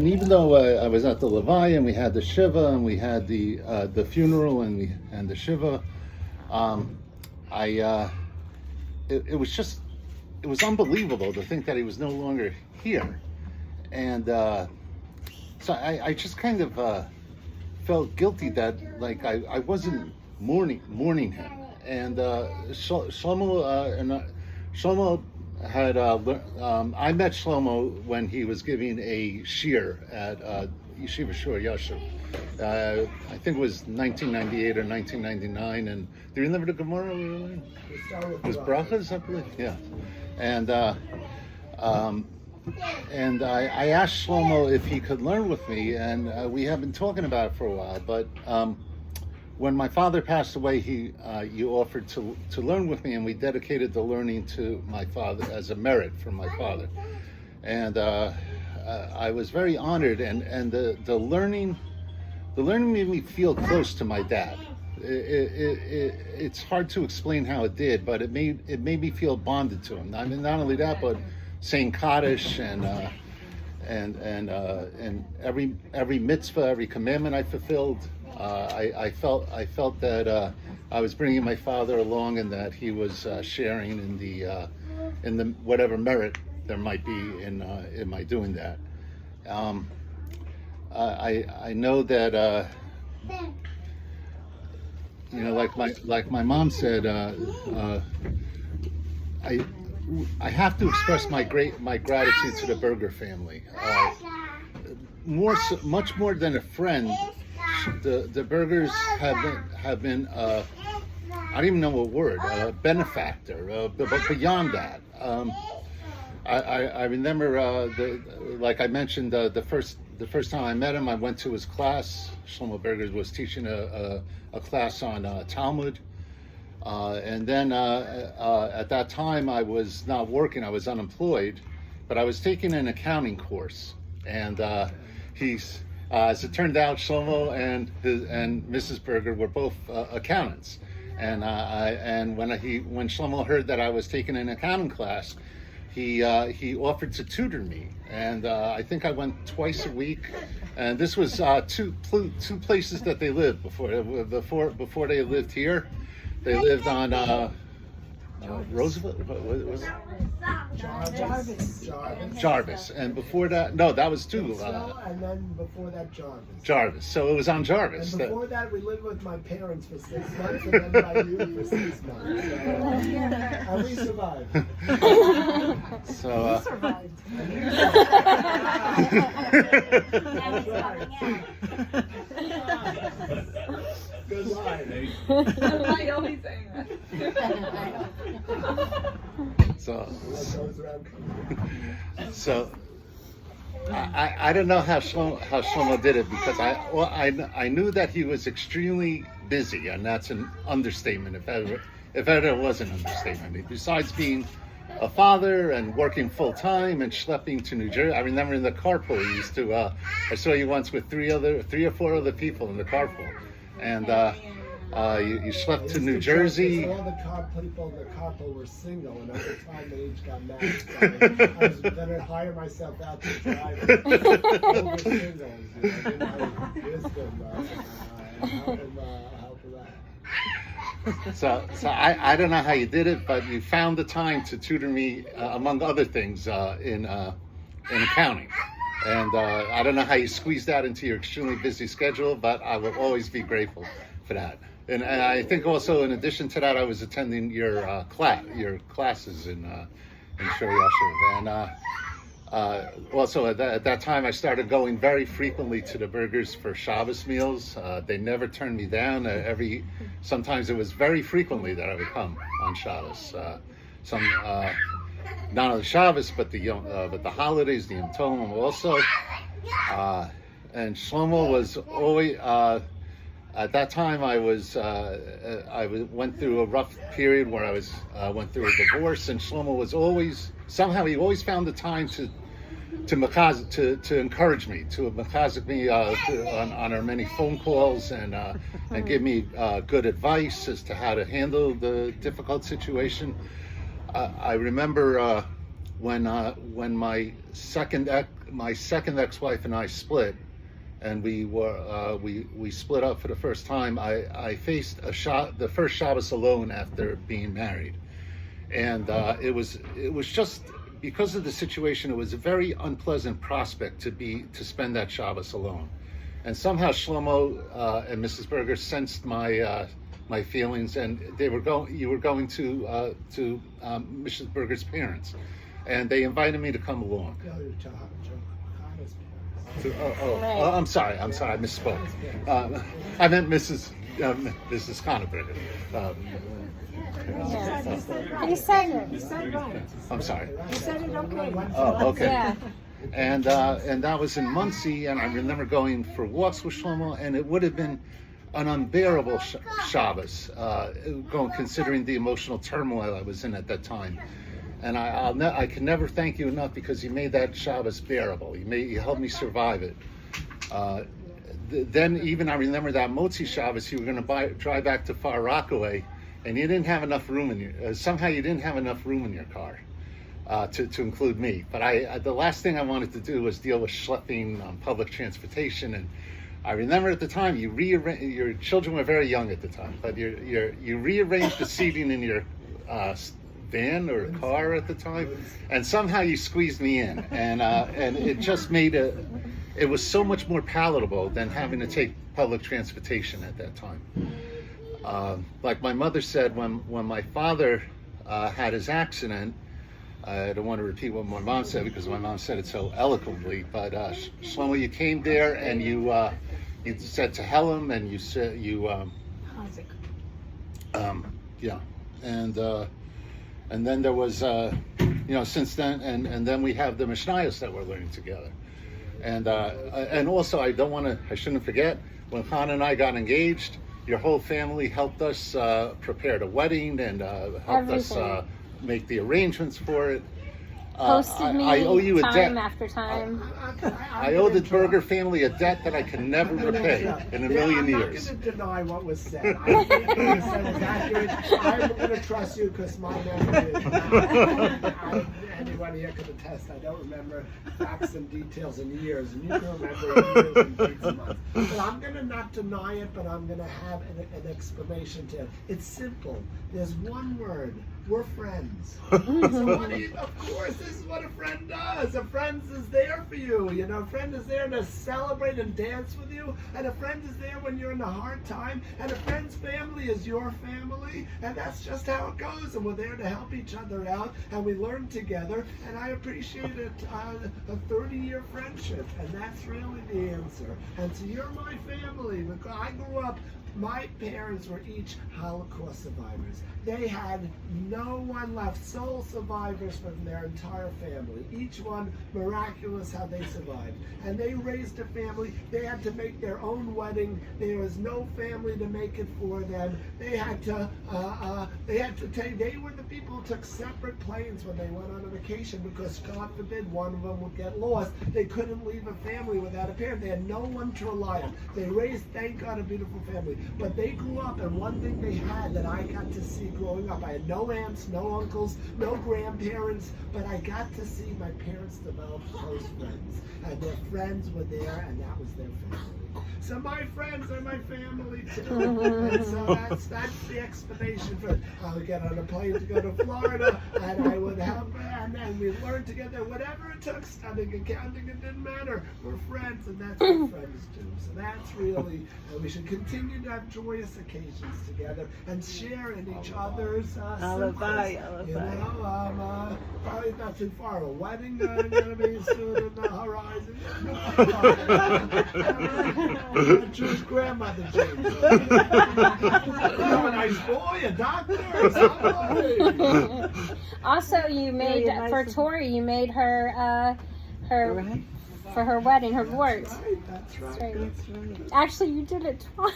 and even though I was at the Levi and we had the Shiva and we had the funeral and the Shiva, it was unbelievable to think that he was no longer here. And so I just kind of felt guilty that like I wasn't mourning him. And Shlomo had I met Shlomo when he was giving a shir at Yeshiva Shur Yashuv. I think it was 1998 or 1999. And do you remember the Gemara we were learning? It was brachas, I believe. Yeah. And I asked Shlomo if he could learn with me, and we have been talking about it for a while. But when my father passed away, you offered to learn with me, and we dedicated the learning to my father as a merit from my father. And I was very honored, and the learning made me feel close to my dad. It's hard to explain how it did, but it made me feel bonded to him. I mean, not only that, but saying Kaddish and every mitzvah, every commandment I fulfilled. I felt that I was bringing my father along, and that he was sharing in the whatever merit there might be in my doing that. I know that like my mom said, I have to express my gratitude to the Berger family. Much more than a friend, the Bergers have been I don't even know a word, a benefactor. But beyond that, I remember like I mentioned, the first time I met him, I went to his class. Shlomo Berger was teaching a class on Talmud. And then at that time I was not working, I was unemployed, but I was taking an accounting course. And as it turned out, Shlomo and Mrs. Berger were both accountants. And when Shlomo heard that I was taking an accounting class, he offered to tutor me. And I think I went twice a week. And this was two places that they lived before they lived here. They lived on Roosevelt. What was it? Jarvis. And before that, no, that was two. And then before that, Jarvis. So it was on Jarvis. And before that, we lived with my parents for 6 months, and then by you for 6 months. And we survived. So. We survived. Good line. I always say that. So I don't know how Shlomo did it, because I knew that he was extremely busy, and that's an understatement if ever was an understatement. Besides being a father and working full time and schlepping to New Jersey. I remember in the carpool you used to. I saw you once with three or four other people in the carpool, and you schlepped to New Jersey. All the people in the carpool were single, and at the time they each got married. So I was going to hire myself out to drive over singles. My wisdom and help with that. So I don't know how you did it, but you found the time to tutor me, among other things, in accounting. And I don't know how you squeezed that into your extremely busy schedule, but I will always be grateful for that. And I think also, in addition to that, I was attending your classes in Shur Yashuv. And also at that time, I started going very frequently to the Bergers for Shabbos meals. They never turned me down. Sometimes it was very frequently that I would come on Shabbos. Not only Shabbos, but the holidays, the Yom Tov also. And Shlomo was always. At that time, I went through a rough period where I went through a divorce, and Shlomo was always found the time to encourage me, to mechazik me on our many phone calls, and give me good advice as to how to handle the difficult situation. I remember when my second my second ex-wife and I split, and we split up for the first time, I faced the first Shabbos alone after being married, and it was just because of the situation. It was a very unpleasant prospect to spend that Shabbos alone, and somehow Shlomo and Mrs. Berger sensed my feelings, and you were going to Mrs. Berger's parents, and they invited me to come along. I'm sorry, I misspoke. I meant Mrs. Conaberger. He said it. I'm sorry. He said it okay. Oh, okay. Yeah. And that was in Muncie, and I remember going for walks with Shlomo, and it would have been an unbearable Shabbos, considering the emotional turmoil I was in at that time. And I can never thank you enough, because you made that Shabbos bearable. You helped me survive it. Then even I remember that Motzi Shabbos, you were going to drive back to Far Rockaway, and you didn't have enough room in your somehow you didn't have enough room in your car to include me. But the last thing I wanted to do was deal with schlepping on public transportation. And I remember at the time your children were very young at the time, but you rearranged the seating in your van or car at the time, and somehow you squeezed me in, and it just made it was so much more palatable than having to take public transportation at that time. Like my mother said, when my father had his accident, I don't want to repeat what my mom said because my mom said it so eloquently, but Shlomo, you came there and you said to Helen, and you said and then there was since then, and then we have the Mishnayos that we're learning together, and also I shouldn't forget, when Han and I got engaged, your whole family helped us prepare the wedding and helped us make the arrangements for it. Hosted me I owe you a time debt. after time. I owe the Berger family a debt that I can never repay in a million years. I'm not going to deny what was said. I think what was said was accurate. I'm going to trust you because my memory is anybody here can attest. I don't remember facts and details in years, and you can remember years and dates and months. But I'm going to not deny it, but I'm going to have an explanation to it. It's simple. There's one word. We're friends. So of course, this is what a friend does. A friend is there for you. A friend is there to celebrate and dance with you. And a friend is there when you're in a hard time. And a friend's family is your family. And that's just how it goes. And we're there to help each other out. And we learn together. And I appreciate it. A 30-year friendship. And that's really the answer. And so you're my family. Because I grew up, my parents were each Holocaust survivors. They had no one left, sole survivors from their entire family. Each one miraculous how they survived. And they raised a family. They had to make their own wedding. There was no family to make it for them. They were the people who took separate planes when they went on a vacation because, God forbid, one of them would get lost. They couldn't leave a family without a parent. They had no one to rely on. They raised, thank God, a beautiful family. But they grew up, and one thing they had that I got to see growing up, I had no aunts, no uncles, no grandparents, but I got to see my parents develop close friends. And their friends were there, and that was their family. So my friends are my family too. And so that's the explanation for it. I would get on a plane to go to Florida, and I would help her, and we learned together. Whatever it took, studying and counting, it didn't matter. We're friends, and that's what friends do. So that's really, we should continue to have joyous occasions together and share in each other's Alibi. Probably not too far. A wedding going to be soon in the horizon. Jewish grandmother, James. A nice boy, a doctor, somebody. Also, you made for Tori. You made her for her wedding, her wart. That's right. Actually, you did it twice.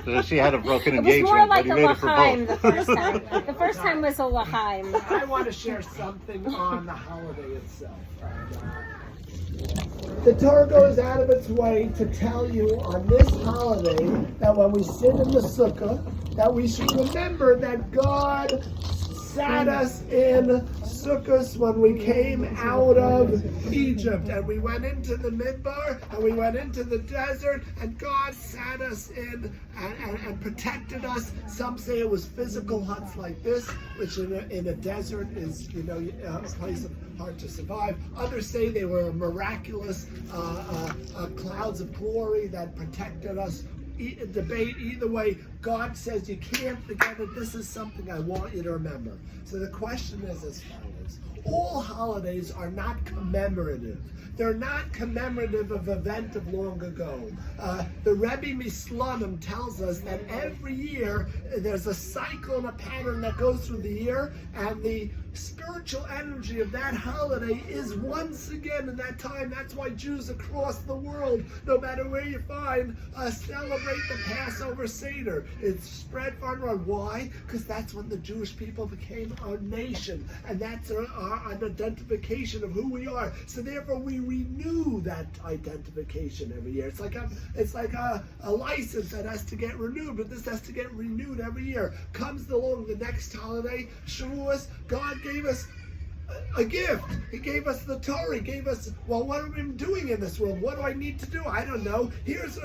So she had a broken It was engagement, more like but a he made it for l'chaim both. the first time. The first time was a l'chaim. I want to share something on the holiday itself. The Torah goes out of its way to tell you on this holiday that when we sit in the sukkah, that we should remember that God sat us in Sukkot when we came out of Egypt, and we went into the Midbar, and we went into the desert, and God sat us in and protected us. Some say it was physical huts like this, which in a desert is, a place of hard to survive. Others say they were miraculous clouds of glory that protected us. Debate either way. God says you can't forget it. This is something I want you to remember. So the question is as follows: all holidays are not commemorative. They're not commemorative of an event of long ago. The Rebbe Mislanim tells us that every year there's a cycle and a pattern that goes through the year, and the spiritual energy of that holiday is once again in that time. That's why Jews across the world, no matter where you find, celebrate the Passover Seder. It's spread far and wide. Why? Because that's when the Jewish people became our nation, and that's an identification of who we are. So therefore, we renew that identification every year. It's like a license that has to get renewed, but this has to get renewed every year. Comes along the next holiday, Shavuos. God gave us a gift. He gave us the Torah. He gave us, well, what are we doing in this world? What do I need to do? I don't know. Here's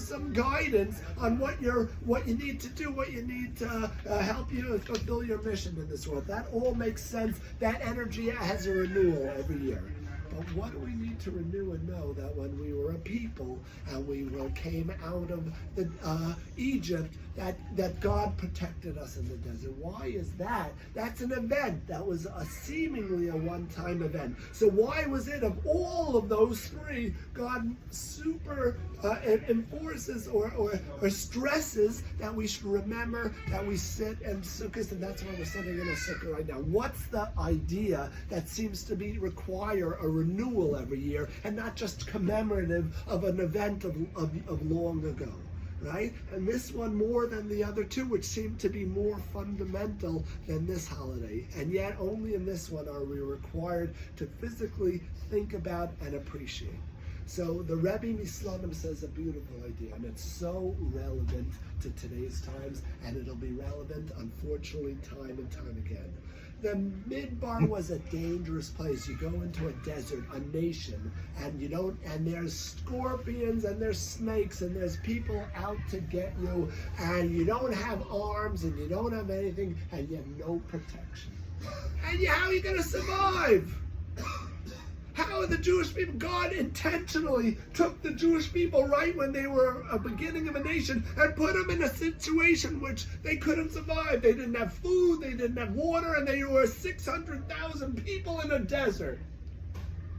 some guidance on what you need to do, what you need to help you fulfill your mission in this world. That all makes sense. That energy has a renewal every year. But what do we need to renew and know? That when we were a people and we came out of Egypt, that God protected us in the desert. Why is that? That's an event. That was seemingly a one-time event. So why was it, of all of those three, God enforces or stresses that we should remember that we sit in sukkahs, and that's why we're sitting in a sukkah right now. What's the idea that seems to require a renewal every year and not just commemorative of an event of long ago? Right? And this one more than the other two, which seem to be more fundamental than this holiday. And yet only in this one are we required to physically think about and appreciate. So the Rebbe Mislanim says a beautiful idea, and it's so relevant to today's times, and it'll be relevant, unfortunately, time and time again. The Midbar was a dangerous place. You go into a desert, a nation, and there's scorpions and there's snakes and there's people out to get you, and you don't have arms and you don't have anything and you have no protection. And how are you going to survive? How are the Jewish people? God intentionally took the Jewish people right when they were a beginning of a nation and put them in a situation which they couldn't survive. They didn't have food, they didn't have water, and they were 600,000 people in a desert.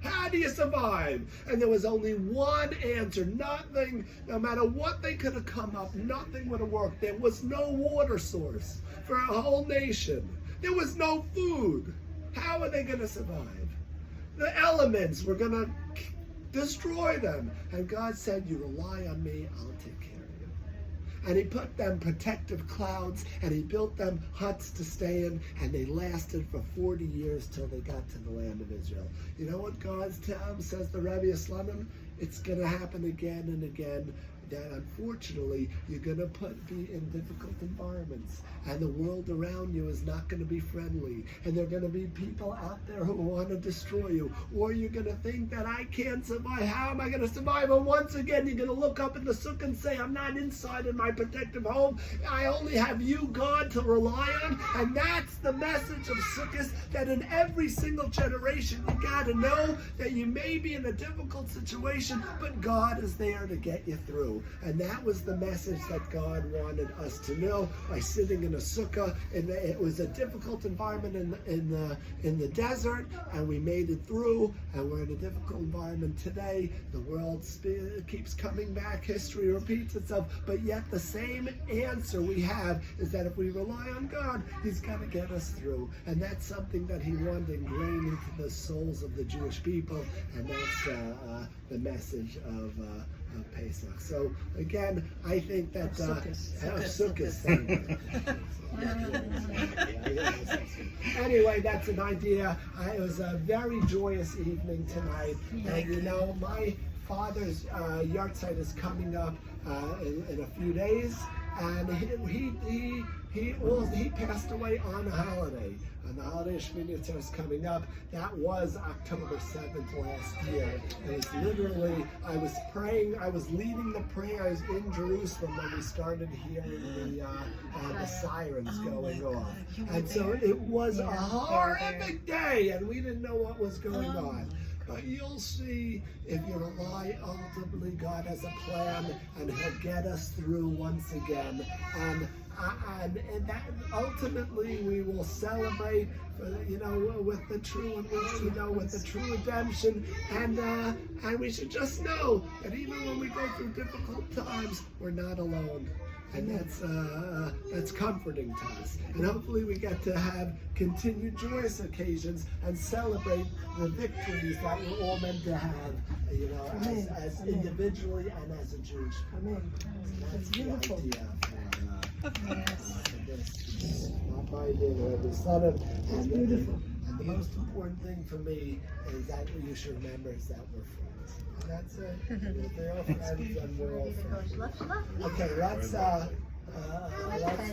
How do you survive? And there was only one answer. Nothing, no matter what they could have come up, nothing would have worked. There was no water source for a whole nation. There was no food. How are they going to survive? The elements were going to destroy them. And God said, you rely on me, I'll take care of you. And he put them protective clouds, and he built them huts to stay in, and they lasted for 40 years till they got to the land of Israel. You know what God says, the Rebbe Mislanim? It's going to happen again and again, that unfortunately you're going to be in difficult environments, and the world around you is not going to be friendly, and there are going to be people out there who want to destroy you, or you're going to think that I can't survive. How am I going to survive? And once again you're going to look up in the sukkah and say, I'm not inside in my protective home. I only have you, God, to rely on. And that's the message of Sukkot, that in every single generation you got to know that you may be in a difficult situation, but God is there to get you through. And that was the message that God wanted us to know by sitting in a sukkah. And it was a difficult environment in the desert, and we made it through. And we're in a difficult environment today. The world keeps coming back. History repeats itself. But yet the same answer we have is that if we rely on God, He's going to get us through. And that's something that He wanted ingrained into the souls of the Jewish people. And that's the message of Pesach. So again, I think that Sukkot. Anyway, that's an idea. It was a very joyous evening tonight, and my father's yahrzeit is coming up in a few days, and he passed away on a holiday. And the holiday of Shmini Atzeres is coming up. That was October 7th last year. It was literally, I was praying, I was leading the prayers in Jerusalem when we started hearing the sirens going off. And so it was a horrific day, and we didn't know what was going on. But you'll see, if you rely, ultimately God has a plan, and He'll get us through once again. And that ultimately we will celebrate, with the true, with the true redemption. And we should just know that even when we go through difficult times, we're not alone. And that's comforting to us. And hopefully we get to have continued joyous occasions and celebrate the victories that we're all meant to have, as individually and as a Jewish people. That's beautiful. Not by the Son of, and beautiful. And the most important thing for me is that you should remember is that we're friends. And that's it. They're all friends and we're all friends. Okay,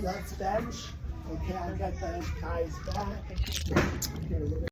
let's bench. Okay, I'll get those guys back.